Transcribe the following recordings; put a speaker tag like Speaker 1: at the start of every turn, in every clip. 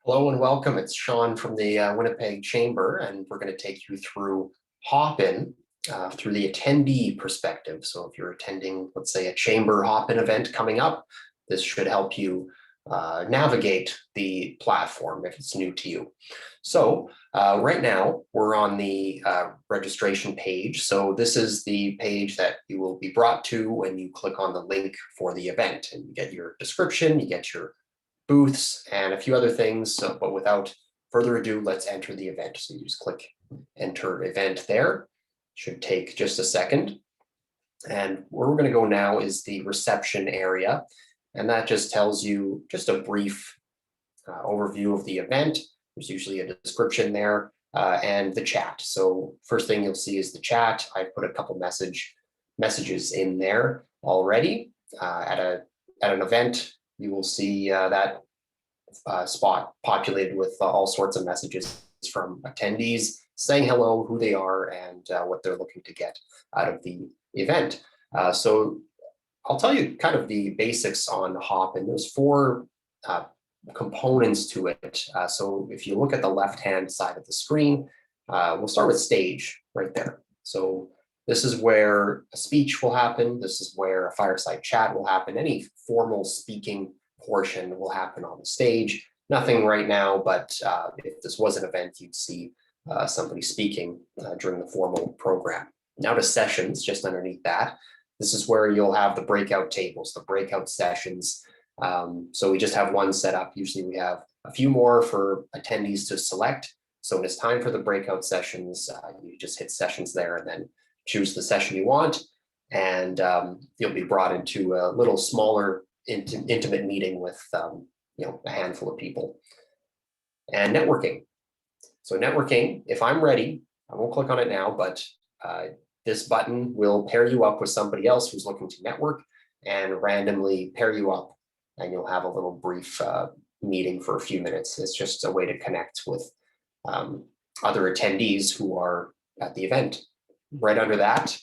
Speaker 1: Hello and welcome. It's Sean from the Winnipeg Chamber, and we're going to take you through Hopin through the attendee perspective. So if you're attending, let's say, a Chamber Hopin event coming up, this should help you navigate the platform if it's new to you. So right now, we're on the registration page. So this is the page that you will be brought to when you click on the link for the event, and you get your description, you get your booths, and a few other things. So, but without further ado, let's enter the event. So you just click enter event there. Should take just a second. And where we're going to go now is the reception area. And that just tells you just a brief overview of the event. There's usually a description there and the chat. So first thing you'll see is the chat. I put a couple messages in there already. At an event, you will see that spot populated with all sorts of messages from attendees saying hello, who they are, and what they're looking to get out of the event. So I'll tell you kind of the basics on Hopin. There's four components to it. So if you look at the left-hand side of the screen, we'll start with stage right there. So this is where a speech will happen. This is where a fireside chat will happen. Any formal speaking portion will happen on the stage. Nothing right now, but if this was an event, you'd see somebody speaking during the formal program. Now to sessions, just underneath that. This is where you'll have the breakout tables, the breakout sessions. So we just have one set up. Usually we have a few more for attendees to select. So when it's time for the breakout sessions, you just hit sessions there and then choose the session you want. And you'll be brought into a little smaller intimate meeting with a handful of people. And networking. So networking, if I'm ready, I won't click on it now, but this button will pair you up with somebody else who's looking to network and randomly pair you up, and you'll have a little brief meeting for a few minutes. It's just a way to connect with other attendees who are at the event. Right under that,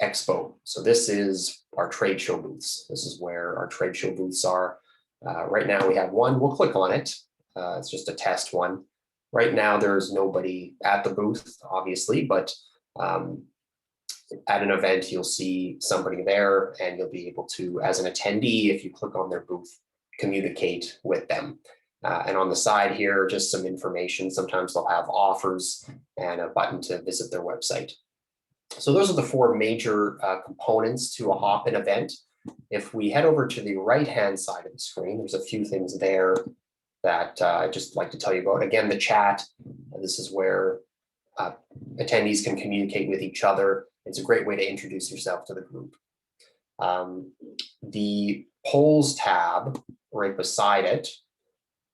Speaker 1: Expo. So this is our trade show booths. This is where our trade show booths are. Right now we have one. We'll click on it. It's just a test one. Right now there's nobody at the booth, obviously, but at an event you'll see somebody there, and you'll be able to, as an attendee, if you click on their booth, communicate with them. And on the side here, just some information. Sometimes they'll have offers and a button to visit their website. So those are the four major components to a Hopin event. If we head over to the right-hand side of the screen, there's a few things there that I'd just like to tell you about. Again, the chat. This is where attendees can communicate with each other. It's a great way to introduce yourself to the group. The polls tab right beside it.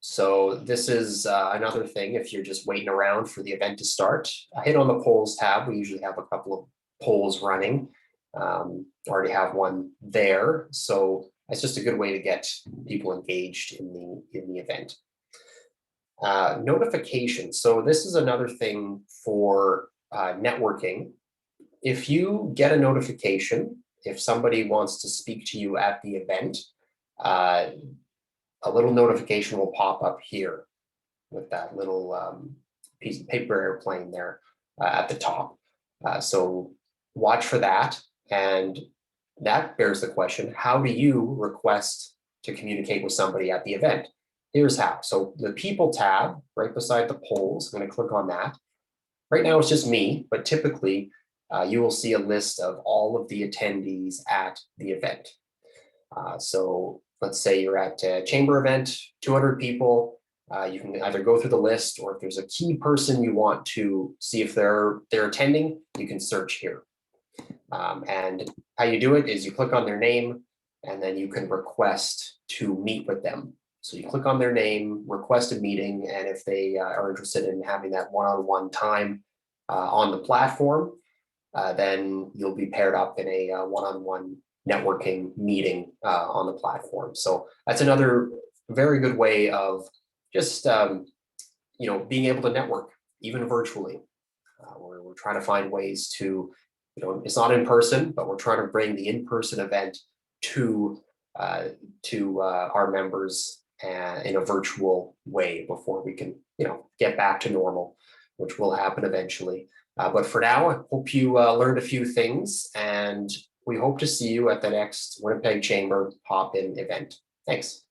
Speaker 1: So this is another thing. If you're just waiting around for the event to start, hit on the polls tab. We usually have a couple of polls running. Already have one there. So it's just a good way to get people engaged in the event. Notifications. So this is another thing for networking. If you get a notification, if somebody wants to speak to you at the event, a little notification will pop up here with that little piece of paper airplane there at the top. So watch for that. And that bears the question, how do you request to communicate with somebody at the event? Here's how. So the people tab right beside the polls, I'm going to click on that. Right now it's just me, but typically you will see a list of all of the attendees at the event. So let's say you're at a chamber event, 200 people. You can either go through the list, or if there's a key person you want to see if they're attending, you can search here. And how you do it is you click on their name, and then you can request to meet with them. So you click on their name, request a meeting, and if they are interested in having that one-on-one time on the platform, then you'll be paired up in a one-on-one networking meeting on the platform. So that's another very good way of just being able to network even virtually. We're trying to find ways to, it's not in person, but we're trying to bring the in-person event to our members in a virtual way before we can, get back to normal, which will happen eventually. But for now, I hope you learned a few things, and we hope to see you at the next Winnipeg Chamber Hopin event. Thanks.